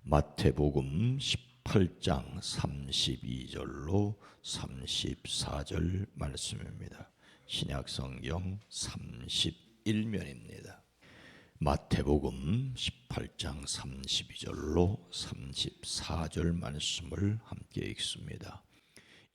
마태복음 18장 32절로 34절 말씀입니다. 신약성경 31면입니다. 마태복음 18장 32절로 34절 말씀을 함께 읽습니다.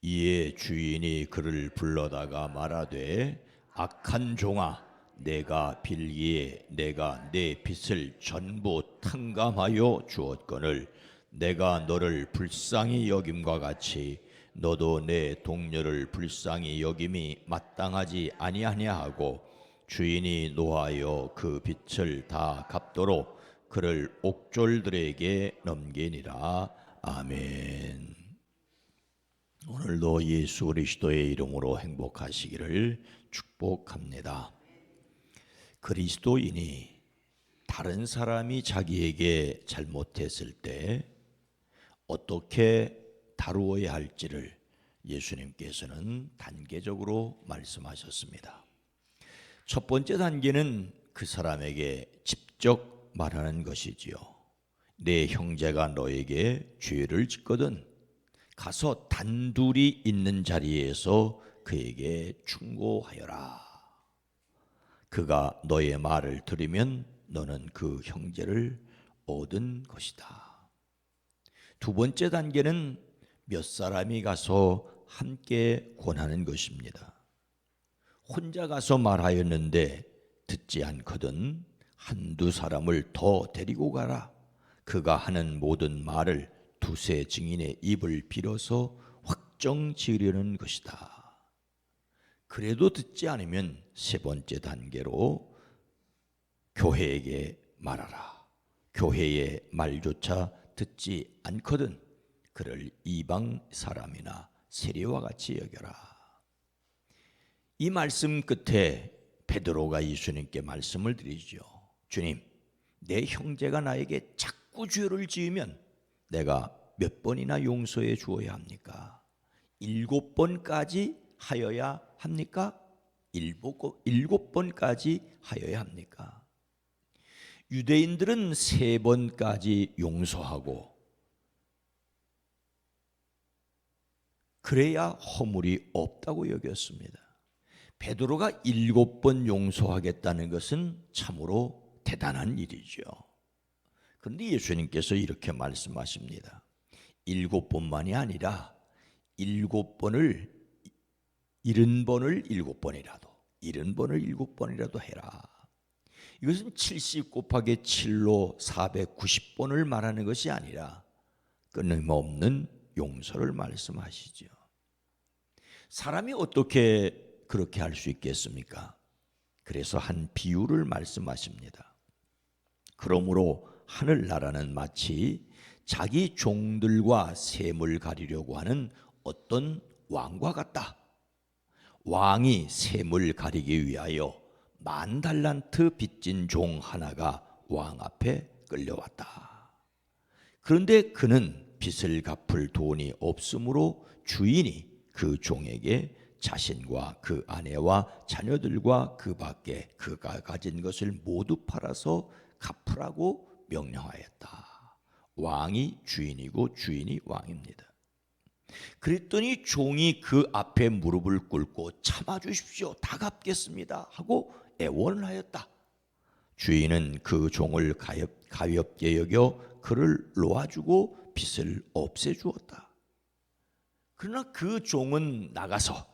이에 주인이 그를 불러다가 말하되 악한 종아, 내가 빌기에 내가 내 빚을 전부 탕감하여 주었거늘 내가 너를 불쌍히 여김과 같이 너도 내 동료를 불쌍히 여김이 마땅하지 아니하냐 하고 주인이 노하여 그 빚을 다 갚도록 그를 옥졸들에게 넘기니라. 아멘. 오늘도 예수 그리스도의 이름으로 행복하시기를 축복합니다. 그리스도인이 다른 사람이 자기에게 잘못했을 때 어떻게 다루어야 할지를 예수님께서는 단계적으로 말씀하셨습니다. 첫 번째 단계는 그 사람에게 직접 말하는 것이지요. 내 형제가 너에게 죄를 짓거든 가서 단둘이 있는 자리에서 그에게 충고하여라. 그가 너의 말을 들으면 너는 그 형제를 얻은 것이다. 두 번째 단계는 몇 사람이 가서 함께 권하는 것입니다. 혼자 가서 말하였는데 듣지 않거든 한두 사람을 더 데리고 가라. 그가 하는 모든 말을 두세 증인의 입을 빌어서 확정 지으려는 것이다. 그래도 듣지 않으면 세 번째 단계로 교회에게 말하라. 교회의 말조차 듣지 않거든 그를 이방 사람이나 세리와 같이 여겨라. 이 말씀 끝에 베드로가 예수님께 말씀을 드리죠. 주님, 내 형제가 나에게 자꾸 죄를 지으면 내가 몇 번이나 용서해 주어야 합니까? 7번까지 하여야 합니까? 7번까지 하여야 합니까? 유대인들은 3번까지 용서하고 그래야 허물이 없다고 여겼습니다. 베드로가 7번 용서하겠다는 것은 참으로 대단한 일이죠. 그런데 예수님께서 이렇게 말씀하십니다. 7번만이 아니라 7번을 70번을 7번이라도 70번을 7번이라도 해라. 이것은 70 곱하기 7로 490번을 말하는 것이 아니라 끊임없는 용서를 말씀하시죠. 사람이 어떻게 그렇게 할 수 있겠습니까? 그래서 한 비유를 말씀하십니다. 그러므로 하늘나라는 마치 자기 종들과 셈을 가리려고 하는 어떤 왕과 같다. 왕이 셈을 가리기 위하여 10,000달란트 빚진 종 하나가 왕 앞에 끌려왔다. 그런데 그는 빚을 갚을 돈이 없으므로 주인이 그 종에게 자신과 그 아내와 자녀들과 그 밖에 그가 가진 것을 모두 팔아서 갚으라고 명령하였다. 왕이 주인이고 주인이 왕입니다. 그랬더니 종이 그 앞에 무릎을 꿇고 참아주십시오. 다 갚겠습니다 하고 애원을 하였다. 주인은 그 종을 가볍게 여겨 그를 놓아주고 빚을 없애주었다. 그러나 그 종은 나가서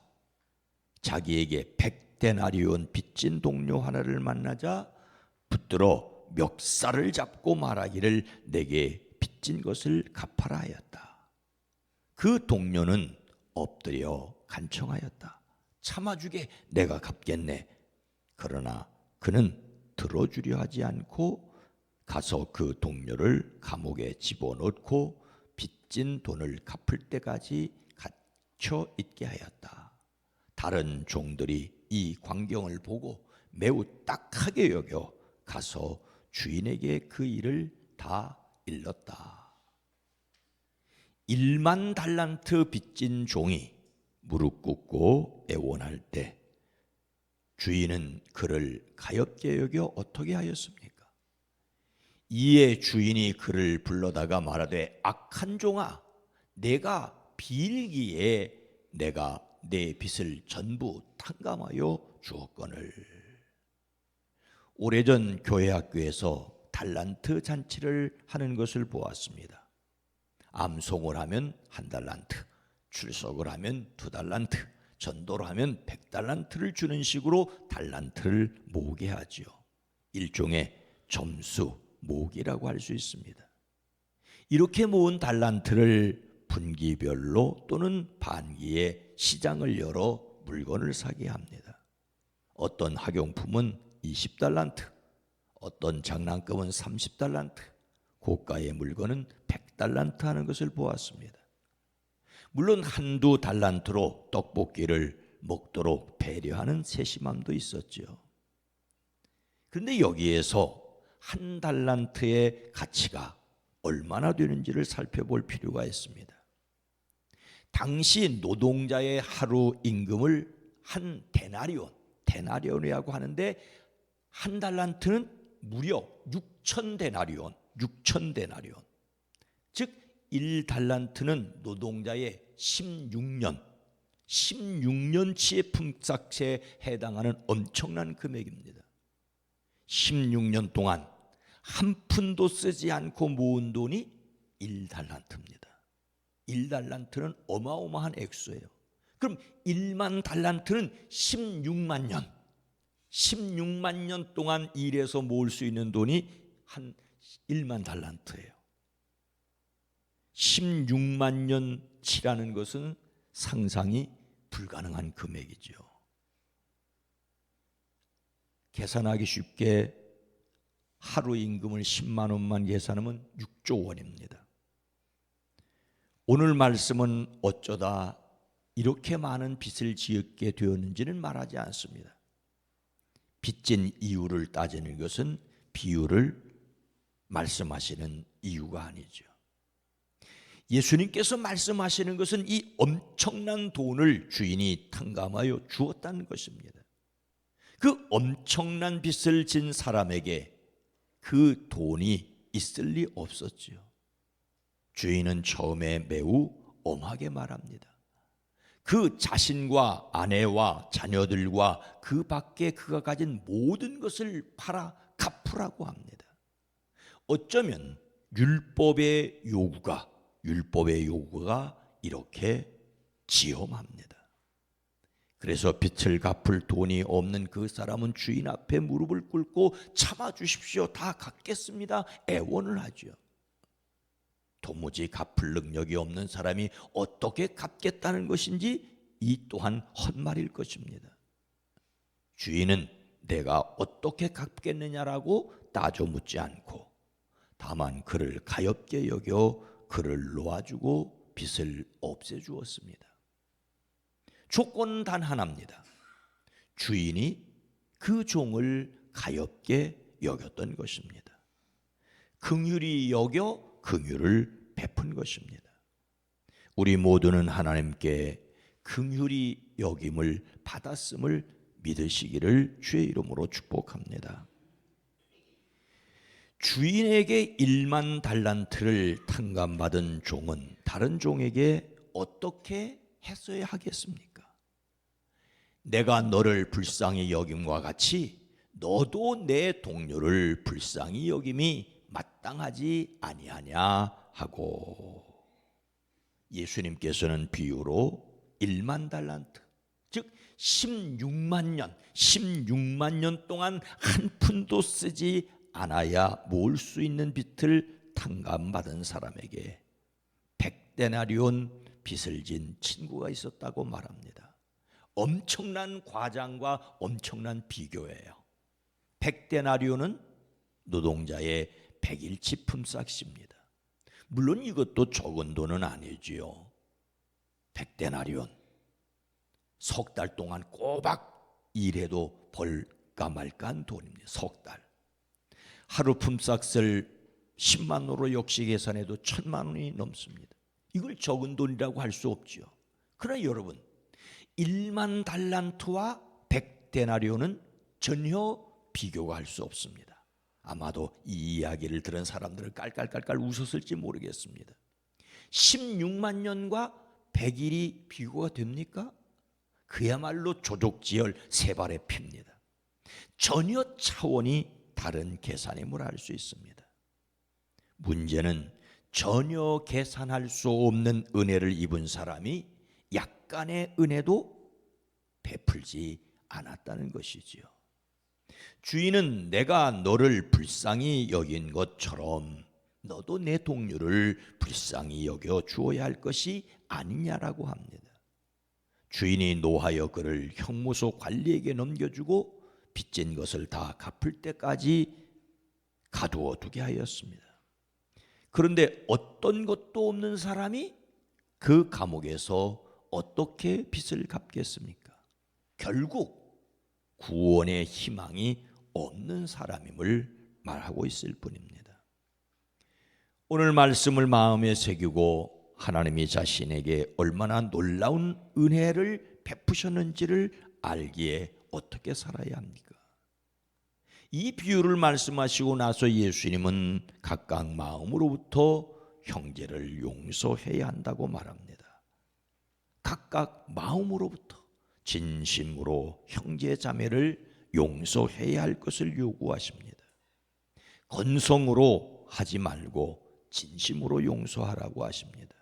자기에게 100데나리온 빚진 동료 하나를 만나자 붙들어 멱살을 잡고 말하기를 내게 빚진 것을 갚아라 하였다. 그 동료는 엎드려 간청하였다. 참아주게 내가 갚겠네. 그러나 그는 들어주려 하지 않고 가서 그 동료를 감옥에 집어넣고 빚진 돈을 갚을 때까지 갇혀 있게 하였다. 다른 종들이 이 광경을 보고 매우 딱하게 여겨 가서 주인에게 그 일을 다 일렀다. 10,000달란트 빚진 종이 무릎 꿇고 애원할 때 주인은 그를 가엾게 여겨 어떻게 하였습니까? 이에 주인이 그를 불러다가 말하되 악한 종아, 내가 빌기에 내가 내 빚을 전부 탕감하여 주었거늘. 오래전 교회 학교에서 달란트 잔치를 하는 것을 보았습니다. 암송을 하면 1달란트, 출석을 하면 2달란트, 전도를 하면 100달란트를 주는 식으로 달란트를 모으게 하지요. 일종의 점수 모으기라고 할 수 있습니다. 이렇게 모은 달란트를 분기별로 또는 반기에 시장을 열어 물건을 사게 합니다. 어떤 학용품은 20달란트, 어떤 장난감은 30달란트, 고가의 물건은 100달란트 하는 것을 보았습니다. 물론 한두 달란트로 떡볶이를 먹도록 배려하는 세심함도 있었지요. 그런데 여기에서 1달란트의 가치가 얼마나 되는지를 살펴볼 필요가 있습니다. 당시 노동자의 하루 임금을 한 데나리온이라고 하는데 1달란트는 무려 6,000데나리온, 즉 1달란트는 노동자의 16년치의 품삯에 해당하는 엄청난 금액입니다. 16년 동안 한 푼도 쓰지 않고 모은 돈이 1달란트입니다. 1달란트는 어마어마한 액수예요. 그럼 1만 달란트는 16만 년 동안 일해서 모을 수 있는 돈이 한 1만 달란트예요. 16만 년치라는 것은 상상이 불가능한 금액이죠. 계산하기 쉽게 하루 임금을 10만 원만 계산하면 6조 원입니다. 오늘 말씀은 어쩌다 이렇게 많은 빚을 지었게 되었는지는 말하지 않습니다. 빚진 이유를 따지는 것은 비유를 말씀하시는 이유가 아니죠. 예수님께서 말씀하시는 것은 이 엄청난 돈을 주인이 탕감하여 주었다는 것입니다. 그 엄청난 빚을 진 사람에게 그 돈이 있을 리 없었지요. 주인은 처음에 매우 엄하게 말합니다. 그 자신과 아내와 자녀들과 그 밖에 그가 가진 모든 것을 팔아 갚으라고 합니다. 어쩌면 율법의 요구가 이렇게 지엄합니다. 그래서 빚을 갚을 돈이 없는 그 사람은 주인 앞에 무릎을 꿇고 참아 주십시오, 다 갚겠습니다, 애원을 하죠. 도무지 갚을 능력이 없는 사람이 어떻게 갚겠다는 것인지 이 또한 헛말일 것입니다. 주인은 내가 어떻게 갚겠느냐라고 따져 묻지 않고 다만 그를 가엾게 여겨 그를 놓아주고 빚을 없애주었습니다. 조건은 단 하나입니다. 주인이 그 종을 가엾게 여겼던 것입니다. 긍휼히 여겨 긍휼을 베푼 것입니다. 우리 모두는 하나님께 긍휼히 여김을 받았음을 믿으시기를 주의 이름으로 축복합니다. 주인에게 1만 달란트를 탕감받은 종은 다른 종에게 어떻게 했어야 하겠습니까? 내가 너를 불쌍히 여김과 같이 너도 내 동료를 불쌍히 여김이 마땅하지 아니하냐 하고, 예수님께서는 비유로 1만 달란트, 즉 16만 년 동안 한 푼도 쓰지 않아야 모을 수 있는 빚을 탕감받은 사람에게 100데나리온 빚을 진 친구가 있었다고 말합니다. 엄청난 과장과 엄청난 비교예요. 100데나리온은 노동자의 100일치 품삯입니다. 물론 이것도 적은 돈은 아니지요. 100데나리온, 석 달 동안 꼬박 일해도 벌까 말까한 돈입니다. 석 달. 하루 품삯을 10만 원으로 역시 계산해도 1,000만 원이 넘습니다. 이걸 적은 돈이라고 할 수 없지요. 그러나 여러분, 1만 달란트와 100데나리온은 전혀 비교가 할 수 없습니다. 아마도 이 이야기를 들은 사람들은 깔깔깔깔 웃었을지 모르겠습니다. 16만 년과 100일이 비교가 됩니까? 그야말로 조족지혈 세 발의 피입니다. 전혀 차원이 다른 계산임을 알 수 있습니다. 문제는 전혀 계산할 수 없는 은혜를 입은 사람이 약간의 은혜도 베풀지 않았다는 것이지요. 주인은 내가 너를 불쌍히 여긴 것처럼 너도 내 동료를 불쌍히 여겨 주어야 할 것이 아니냐라고 합니다. 주인이 노하여 그를 형무소 관리에게 넘겨주고 빚진 것을 다 갚을 때까지 가두어 두게 하였습니다. 그런데 어떤 것도 없는 사람이 그 감옥에서 어떻게 빚을 갚겠습니까? 결국 구원의 희망이 없는 사람임을 말하고 있을 뿐입니다. 오늘 말씀을 마음에 새기고 하나님이 자신에게 얼마나 놀라운 은혜를 베푸셨는지를 알기에 어떻게 살아야 합니까? 이 비유를 말씀하시고 나서 예수님은 각각 마음으로부터 형제를 용서해야 한다고 말합니다. 각각 마음으로부터 진심으로 형제 자매를 용서해야 할 것을 요구하십니다. 건성으로 하지 말고 진심으로 용서하라고 하십니다.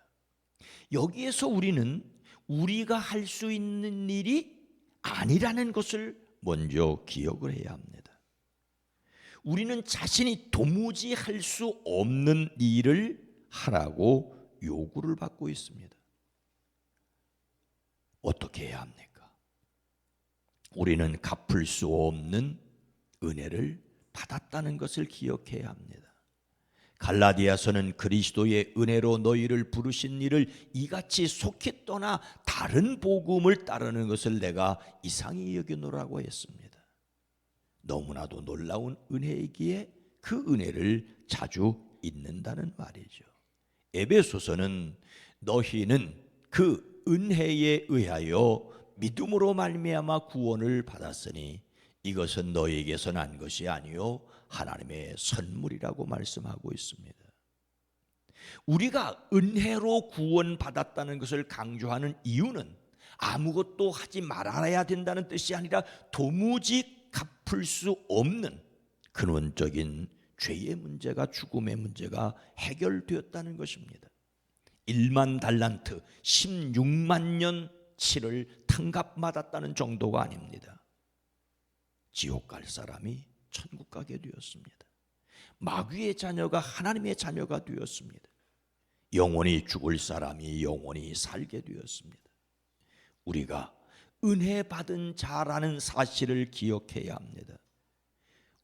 여기에서 우리는 우리가 할 수 있는 일이 아니라는 것을 먼저 기억을 해야 합니다. 우리는 자신이 도무지 할 수 없는 일을 하라고 요구를 받고 있습니다. 어떻게 해야 합니까? 우리는 갚을 수 없는 은혜를 받았다는 것을 기억해야 합니다. 갈라디아서는 그리스도의 은혜로 너희를 부르신 이를 이같이 속히 떠나 다른 복음을 따르는 것을 내가 이상히 여기노라고 했습니다. 너무나도 놀라운 은혜이기에 그 은혜를 자주 잊는다는 말이죠. 에베소서는 너희는 그 은혜에 의하여 믿음으로 말미암아 구원을 받았으니 이것은 너희에게서 난 것이 아니요 하나님의 선물이라고 말씀하고 있습니다. 우리가 은혜로 구원받았다는 것을 강조하는 이유는 아무것도 하지 말아야 된다는 뜻이 아니라 도무지 갚을 수 없는 근원적인 죄의 문제가, 죽음의 문제가 해결되었다는 것입니다. 1만 달란트 16만 년치를 탕감받았다는 정도가 아닙니다. 지옥 갈 사람이 천국 가게 되었습니다. 마귀의 자녀가 하나님의 자녀가 되었습니다. 영원히 죽을 사람이 영원히 살게 되었습니다. 우리가 은혜 받은 자라는 사실을 기억해야 합니다.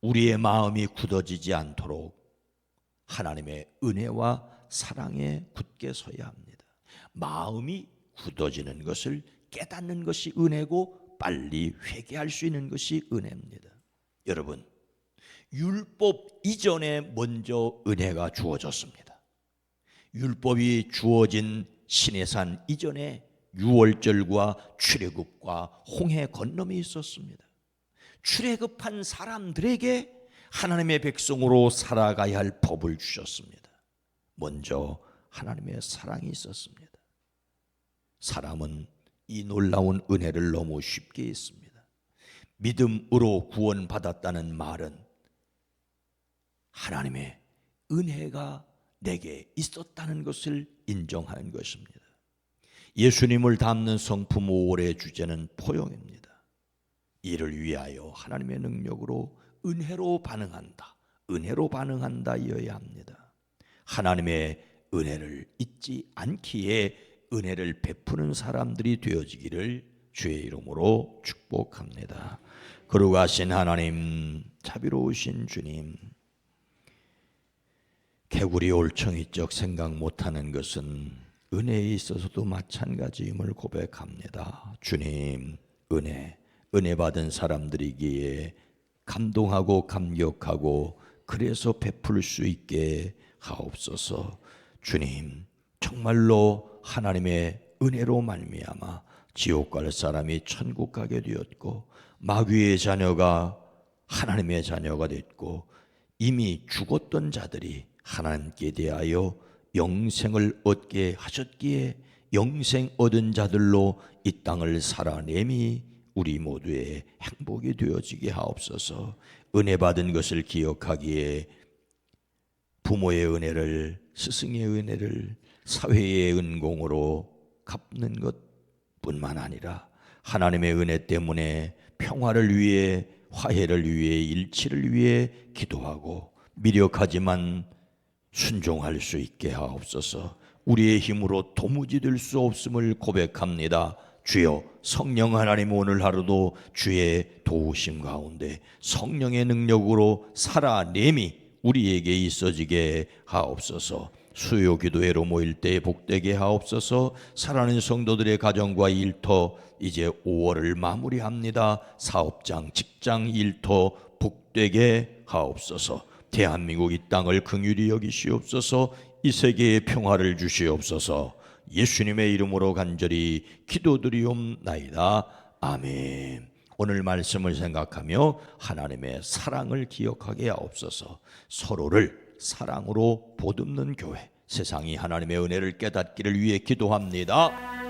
우리의 마음이 굳어지지 않도록 하나님의 은혜와 사랑에 굳게 서야 합니다. 마음이 굳어지는 것을 깨닫는 것이 은혜고 빨리 회개할 수 있는 것이 은혜입니다. 여러분, 율법 이전에 먼저 은혜가 주어졌습니다. 율법이 주어진 시내산 이전에 유월절과 출애굽과 홍해 건너에 있었습니다. 출애굽한 사람들에게 하나님의 백성으로 살아가야 할 법을 주셨습니다. 먼저 하나님의 사랑이 있었습니다. 사람은 이 놀라운 은혜를 너무 쉽게 했습니다. 믿음으로 구원받았다는 말은 하나님의 은혜가 내게 있었다는 것을 인정하는 것입니다. 예수님을 닮는 성품 5월의 주제는 포용입니다. 이를 위하여 하나님의 능력으로 은혜로 반응한다. 은혜로 반응한다여야 합니다. 하나님의 은혜를 잊지 않기에 은혜를 베푸는 사람들이 되어지기를 주의 이름으로 축복합니다. 거룩하신 하나님, 자비로우신 주님, 개구리 올챙이적 생각 못하는 것은 은혜에 있어서도 마찬가지임을 고백합니다. 주님, 은혜 받은 사람들이기에 감동하고 감격하고 그래서 베풀 수 있게 하옵소서. 주님, 정말로 하나님의 은혜로 말미암아 지옥 갈 사람이 천국 가게 되었고 마귀의 자녀가 하나님의 자녀가 됐고 이미 죽었던 자들이 하나님께 대하여 영생을 얻게 하셨기에 영생 얻은 자들로 이 땅을 살아내미 우리 모두의 행복이 되어지게 하옵소서. 은혜 받은 것을 기억하기에 부모의 은혜를, 스승의 은혜를 사회의 은공으로 갚는 것뿐만 아니라 하나님의 은혜 때문에 평화를 위해, 화해를 위해, 일치를 위해 기도하고 미력하지만 순종할 수 있게 하옵소서. 우리의 힘으로 도무지 될 수 없음을 고백합니다. 주여, 성령 하나님 오늘 하루도 주의 도우심 가운데 성령의 능력으로 살아내미 우리에게 있어지게 하옵소서. 수요 기도회로 모일 때 복되게 하옵소서. 사랑하는 성도들의 가정과 일터 이제 5월을 마무리합니다. 사업장, 직장, 일터 복되게 하옵소서. 대한민국 이 땅을 긍휼히 여기시옵소서. 이 세계에 평화를 주시옵소서. 예수님의 이름으로 간절히 기도드리옵나이다. 아멘. 오늘 말씀을 생각하며 하나님의 사랑을 기억하게 하옵소서. 서로를 사랑으로 보듬는 교회, 세상이 하나님의 은혜를 깨닫기를 위해 기도합니다.